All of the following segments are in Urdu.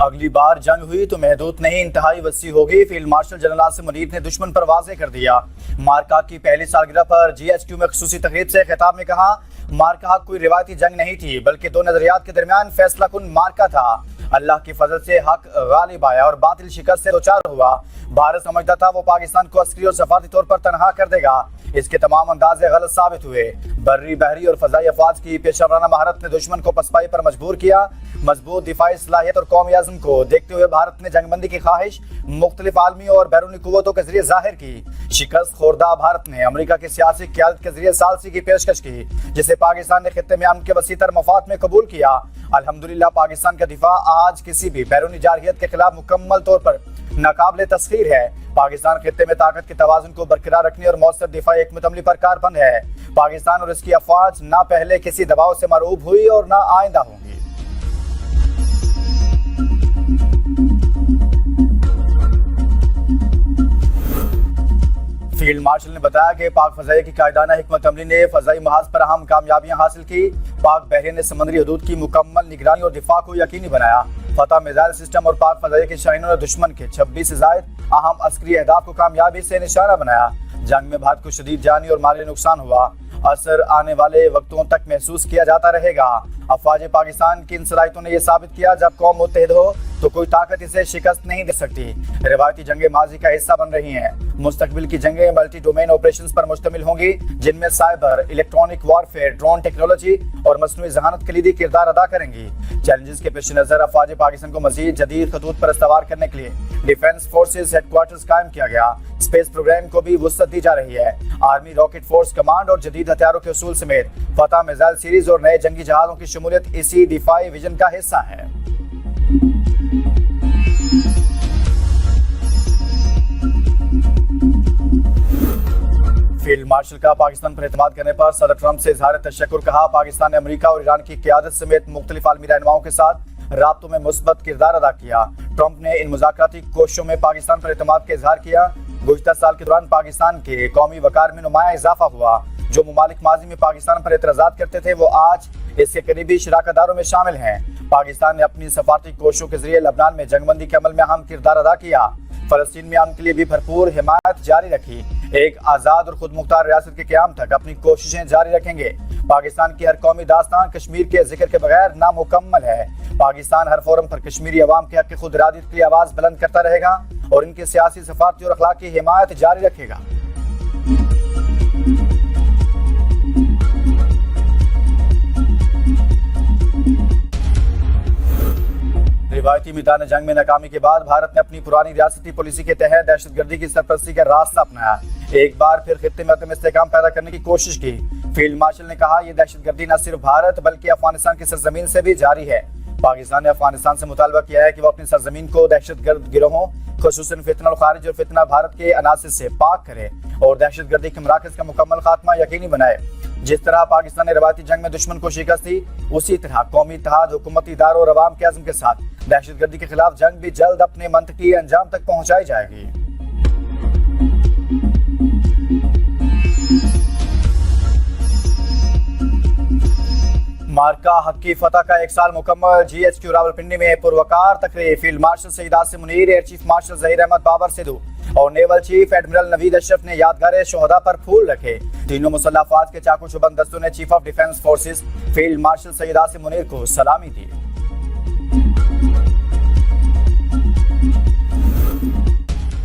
اگلی بار جنگ ہوئی تو محدود نہیں انتہائی وسیع ہوگی، field marshal general Asim Munir نے دشمن پر واضح کر دیا۔ مارکا کی پہلی سالگرہ پر جی ایچ کیو میں خصوصی تقریب سے خطاب میں کہا، مارکا کوئی روایتی جنگ نہیں تھی بلکہ دو نظریات کے درمیان فیصلہ کن مارکا تھا۔ اللہ کی فضل سے حق غالب آیا اور باطل شکست سے دوچار ہوا۔ بھارت سمجھتا تھا وہ پاکستان کو عسکری اور سفارتی طور پر تنہا کر دے گا، اس کے تمام اندازے غلط ثابت ہوئے۔ بری، بحری اور فضائی افواج کی پیشہ ورانہ مہارت نے دشمن کو پسپائی پر مجبور کیا۔ مضبوط دفاعی صلاحیت اور قومی عزم کو دیکھتے ہوئے بھارت نے جنگ بندی کی خواہش مختلف عالمی اور بیرونی قوتوں کے ذریعے ظاہر کی۔ شکست خوردہ بھارت نے امریکہ کی سیاسی قیادت کے ذریعے ثالثی کی پیشکش کی، جسے پاکستان نے خطے میں امن کے وسیع تر مفاد میں قبول کیا۔ الحمدللہ پاکستان کا دفاع آج کسی بھی بیرونی جارحیت کے خلاف مکمل طور پر ناقابل تسخیر ہے۔ پاکستان خطے میں طاقت کے توازن کو برقرار رکھنے اور مؤثر دفاعی حکمت عملی پر کاربند ہے۔ پاکستان اور اس کی افواج نہ پہلے کسی دباؤ سے مرعوب ہوئی اور نہ آئندہ ہوں گی۔ فیلڈ مارشل نے بتایا کہ پاک فضائیہ کی قائدانہ حکمت عملی نے فضائی محاذ پر اہم کامیابیاں حاصل کی۔ پاک بحریہ نے سمندری حدود کی مکمل نگرانی اور دفاع کو یقینی بنایا۔ فتح میزائل سسٹم اور پاک فضائیہ کے شاہینوں نے دشمن کے 26 سے زائد اہم عسکری اہداف کو کامیابی سے نشانہ بنایا۔ جنگ میں بھارت کو شدید جانی اور مالی نقصان ہوا، اثر آنے والے وقتوں تک محسوس کیا جاتا رہے گا۔ افواج پاکستان کی ان صلاحیتوں نے یہ ثابت کیا، جب قوم متحد ہو تو کوئی طاقت اسے شکست نہیں دے سکتی۔ روایتی جنگیں ماضی کا حصہ بن رہی ہیں، مستقبل کی جنگیں ملٹی ڈومین آپریشنز پر مشتمل ہوں گی، جن میں cyber, electronic warfare, drone technology اور مصنوعی ذہانت کلیدی کردار ادا کریں گی۔ چیلنجز کے پیش نظر افواج پاکستان کو مزید جدید خطوط پر استوار کرنے کے لیے ڈیفنس فورسز ہیڈ کوارٹرز قائم کیا گیا۔ اسپیس پروگرام کو بھی وسعت دی جا رہی ہے۔ آرمی راکٹ فورس کمانڈ اور جدید ہتھیاروں کے اصول سمیت فتح میزائل سیریز اور نئے جنگی جہازوں کی شمولیت اسی دفاعی ویژن کا حصہ ہے۔ فیلڈ مارشل کا پاکستان پر اعتماد کرنے پر صدر ٹرمپ سے اظہار تشکر، کہا پاکستان نے امریکہ اور ایران کی قیادت سمیت مختلف عالمی رہنماؤں کے ساتھ رابطوں میں مثبت کردار ادا کیا۔ ٹرمپ نے ان مذاکراتی کوششوں میں پاکستان پر اعتماد کا اظہار کیا۔ گزشتہ سال کے دوران پاکستان کے قومی وقار میں نمایاں اضافہ ہوا۔ جو ممالک ماضی میں پاکستان پر اعتراضات کرتے تھے وہ آج اس کے قریبی شراکت داروں میں شامل ہیں۔ پاکستان نے اپنی سفارتی کوششوں کے ذریعے لبنان میں جنگ بندی کے عمل میں اہم کردار ادا کیا۔ فلسطین میں امن کے لیے بھی بھرپور حمایت جاری رکھی۔ ایک آزاد اور خود مختار ریاست کے قیام تک اپنی کوششیں جاری رکھیں گے۔ پاکستان کی ہر قومی داستان کشمیر کے ذکر کے بغیر نامکمل ہے۔ پاکستان ہر فورم پر کشمیری عوام کے حق خود ارادیت کے لیے آواز بلند کرتا رہے گا اور ان کی سیاسی، سفارتی اور اخلاقی حمایت جاری رکھے گا۔ روایتی میدان جنگ میں ناکامی کے بعد بھارت نے اپنی پرانی ریاستی پالیسی کے تحت دہشت گردی کی سرپرستی کا راستہ اپنایا۔ ایک بار پھر خطے میں عدم استحکام پیدا کرنے کی کوشش کی۔ فیلڈ مارشل نے کہا یہ دہشت گردی نہ صرف بھارت بلکہ افغانستان کی سرزمین سے بھی جاری ہے۔ پاکستان نے افغانستان سے مطالبہ کیا ہے کہ وہ اپنی سرزمین کو دہشت گرد گروہوں خصوصاً فتنہ الخارج اور فتنہ بھارت کے عناصر سے پاک کرے اور دہشت گردی کے مراکز کا مکمل خاتمہ یقینی بنائے۔ جس طرح پاکستان نے روایتی جنگ میں دشمن کو شکست دی، اسی طرح قومی اتحاد، حکومتی اداروں اور عوام کے عزم کے ساتھ دہشت گردی کے خلاف جنگ بھی جلد اپنے منطقی انجام تک پہنچائی جائے گی۔ مارکا حق کی فتح کا ایک سال مکمل، جی ایچ کیو راولپنڈی میں پروقار تقریب۔ Field marshal Syed Asim Munir, air chief marshal Zaheer Ahmed Babar Sidhu اور نیول چیف ایڈمرل نوید اشرف نے یادگار شہداء پر پھول رکھے۔ تینوں مسلح افواج کے چاقو چوبند دستوں نے chief of defence forces field marshal Syed Asim Munir کو سلامی دی۔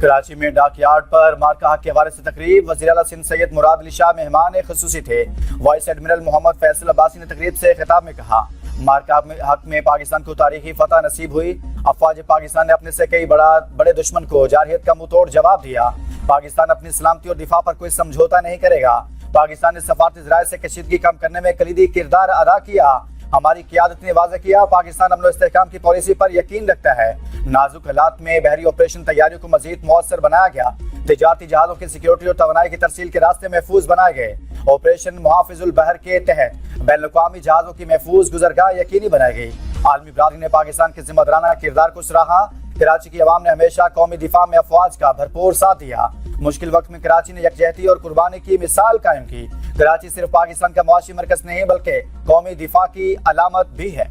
کراچی میں ڈاک یارڈ پر مارکا حق کے حوالے سے تقریب، وزیر اعلیٰ سندھ سید مراد علی شاہ مہمان خصوصی تھے۔ وائس ایڈمرل محمد فیصل عباسی نے تقریب سے خطاب میں کہا مارکا حق میں پاکستان کو تاریخی فتح نصیب ہوئی۔ افواج پاکستان نے اپنے سے کئی بڑے دشمن کو جارحیت کا منہ توڑ جواب دیا۔ پاکستان اپنی سلامتی اور دفاع پر کوئی سمجھوتا نہیں کرے گا۔ پاکستان نے سفارتی ذرائع سے کشیدگی کم کرنے میں کلیدی کردار ادا کیا۔ ہماری قیادت نے واضح کیا پاکستان امن و استحکام کی پالیسی پر یقین رکھتا ہے۔ نازک حالات میں بحری آپریشن تیاریوں کو مزید مؤثر بنایا گیا۔ تجارتی جہازوں کی سیکیورٹی اور توانائی کی ترسیل کے راستے محفوظ بنائے گئے۔ آپریشن محافظ البحر کے تحت بین الاقوامی جہازوں کی محفوظ گزرگاہ یقینی بنائی گئی۔ عالمی برادری نے پاکستان کے ذمہ دارانہ کردار کو سراہا۔ کراچی کی عوام نے ہمیشہ قومی دفاع میں افواج کا بھرپور ساتھ دیا۔ مشکل وقت میں کراچی نے یکجہتی اور قربانی کی مثال قائم کی۔ کراچی صرف پاکستان کا معاشی مرکز نہیں بلکہ قومی دفاع کی علامت بھی ہے۔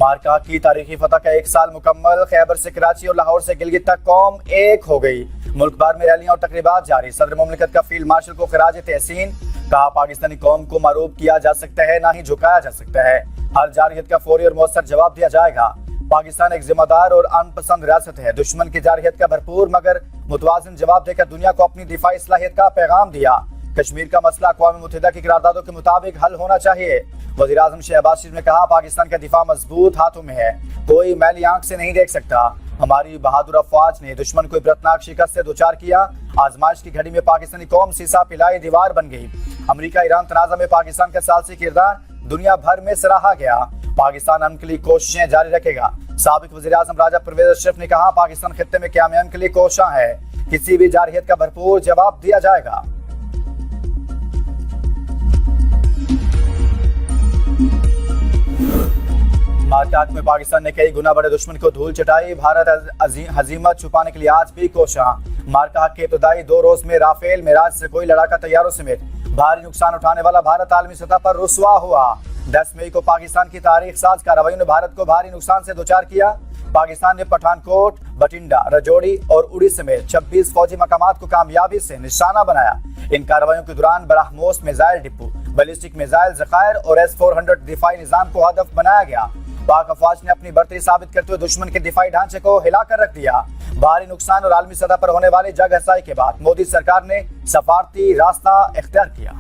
مارکا کی تاریخی فتح کا 1 سال مکمل، خیبر سے کراچی اور لاہور سے گلگت تک قوم ایک ہو گئی، ملک بھر میں ریلیاں اور تقریبات جاری، صدر مملکت کا فیلڈ مارشل کو خراج تحسین، کہا پاکستانی قوم کو معروب کیا جا سکتا ہے نہ ہی جھکایا جا سکتا ہے، ہر جارحیت کا فوری اور مؤثر جواب دیا جائے گا، پاکستان ایک ذمہ دار اور ان پسند ریاست ہے، دشمن کی جارحیت کا بھرپور مگر متوازن جواب دے کر دنیا کو اپنی دفاعی صلاحیت کا پیغام دیا، کشمیر کا مسئلہ اقوام متحدہ کی قراردادوں کے مطابق حل ہونا چاہیے، وزیر اعظم شہباز شریف نے کہا پاکستان کا دفاع مضبوط ہاتھوں میں ہے، کوئی میلی آنکھ سے نہیں دیکھ سکتا، ہماری بہادر افواج نے دشمن کو عبرتناک شکست سے دوچار کیا، آزمائش کی گھڑی میں پاکستانی قوم سیسا پلائی دیوار بن گئی، امریکہ ایران تنازع میں پاکستان کا ثالثی کردار دنیا بھر میں سراہا گیا، پاکستان امن کے لیے کوششیں جاری رکھے گا، سابق وزیر اعظم راجہ پرویز اشرف نے کہا پاکستان خطے میں قیام امن کے لیے کوشاں ہے، کسی بھی جارحیت کا بھرپور جواب دیا جائے گا۔ مارکاک میں پاکستان نے کئی گنا بڑے دشمن کو دھول چٹائی، بھارت ہزیمت چھپانے کے لیے آج بھی کوشاں، مارکاک کے ابتدائی 2 روز میں رافیل معراج سے کوئی لڑاکا طیاروں سمیت بھاری نقصان اٹھانے والا بھارت عالمی سطح پر رسوا ہوا، 10 مئی کو پاکستان کی تاریخ ساز کارروائیوں نے بھارت کو بھاری نقصان سے دوچار کیا، پاکستان نے پٹھان کوٹ، بٹنڈا، رجوڑی اور اڑی سمیت 26 فوجی مقامات کو کامیابی سے نشانہ بنایا، ان کارروائیوں کے دوران BrahMos missile depot, ballistic missile ذخائر اور S-400 دفاعی نظام کو ہدف بنایا گیا، پاک افواج نے اپنی برتری ثابت کرتے ہوئے دشمن کے دفاعی ڈھانچے کو ہلا کر رکھ دیا، بھاری نقصان اور عالمی سطح پر ہونے والی جگ ہسائی کے بعد مودی سرکار نے سفارتی راستہ اختیار کیا۔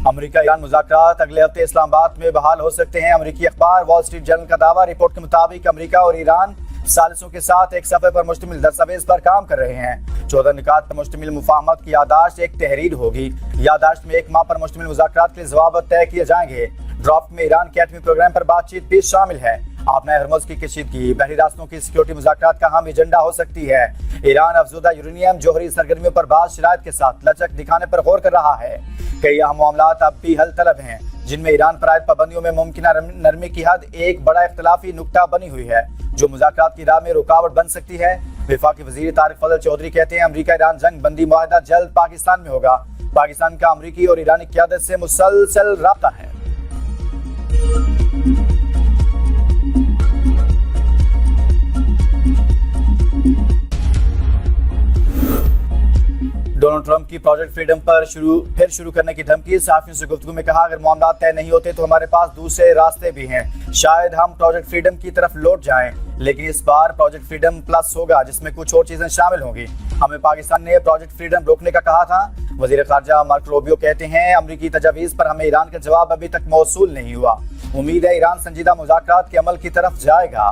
امریکہ ایران مذاکرات اگلے ہفتے اسلام آباد میں بحال ہو سکتے ہیں، امریکی اخبار وال اسٹریٹ جرنل کا دعویٰ، رپورٹ کے مطابق امریکہ اور ایران ثالثوں کے ساتھ ایک صفحے پر مشتمل دستاویز پر کام کر رہے ہیں، 14 نکات پر مشتمل مفاہمت کی یادداشت ایک تحریر ہوگی، یادداشت میں 1 ماہ پر مشتمل مذاکرات کے لیے ضوابط طے کیے جائیں گے، ڈرافٹ میں ایران کے ایٹمی پروگرام پر بات چیت بھی شامل ہے، آبنائے ہرمز کی کشیدگی، بحری راستوں کی سیکیورٹی مذاکرات کا اہم ایجنڈا ہو سکتی ہے، ایران افزودہ یورینیم جوہری سرگرمیوں پر بعض شرائط کے ساتھ لچک دکھانے پر غور کر رہا ہے، کئی اہم معاملات اب بھی حل طلب ہیں جن میں ایران پر عائد پابندیوں میں ممکنہ نرمی کی حد ایک بڑا اختلافی نقطہ بنی ہوئی ہے جو مذاکرات کی راہ میں رکاوٹ بن سکتی ہے، وفاقی وزیر طارق فضل چودھری کہتے ہیں امریکہ ایران جنگ بندی معاہدہ جلد پاکستان میں ہوگا، پاکستان کا امریکی اور ایرانی قیادت سے مسلسل رابطہ ہے۔ ڈونلڈ ٹرمپ کی پروجیکٹ فریڈم پر شروع کرنے کی دھمکی، صحافیوں سے گفتگو میں کہا اگر معاملات طے نہیں ہوتے تو ہمارے پاس دوسرے راستے بھی ہیں، شاید ہم پروجیکٹ فریڈم کی طرف لوٹ جائیں لیکن اس بار پروجیکٹ فریڈم پلس ہوگا جس میں کچھ اور چیزیں شامل ہوں گی، ہمیں پاکستان نے پروجیکٹ فریڈم روکنے کا کہا تھا، وزیر خارجہ مارکو روبیو کہتے ہیں امریکی تجاویز پر ہمیں ایران کا جواب ابھی تک موصول نہیں ہوا، امید ہے ایران سنجیدہ مذاکرات کے عمل کی طرف جائے گا۔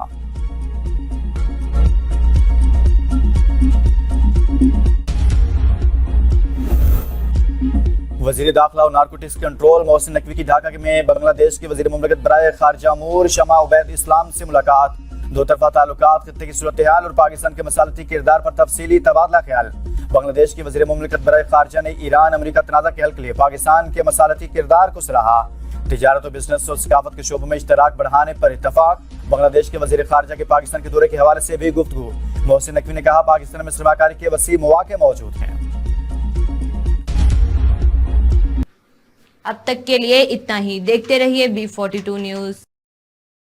وزیر داخلہ اور نارکوٹکس کنٹرول محسن نقوی کی ڈھاکہ میں بنگلہ دیش کے وزیر مملکت برائے خارجہ امور شمع عبید اسلام سے ملاقات، دو طرفہ تعلقات، خطے کی صورتحال اور پاکستان کے مصالحتی کردار پر تفصیلی تبادلہ خیال، بنگلہ دیش کے وزیر مملکت برائے خارجہ نے ایران امریکہ تنازع کے حل کے لیے پاکستان کے مصالحتی کردار کو سراہا، تجارت و بزنس اور ثقافت کے شعبوں میں اشتراک بڑھانے پر اتفاق، بنگلہ دیش کے وزیر خارجہ کے پاکستان کے دورے کے حوالے سے بھی گفتگو، محسن نقوی نے کہا پاکستان میں سرمایہ کاری کے وسیع مواقع موجود ہیں۔ اب تک کے لیے اتنا ہی، دیکھتے رہیے B42 نیوز۔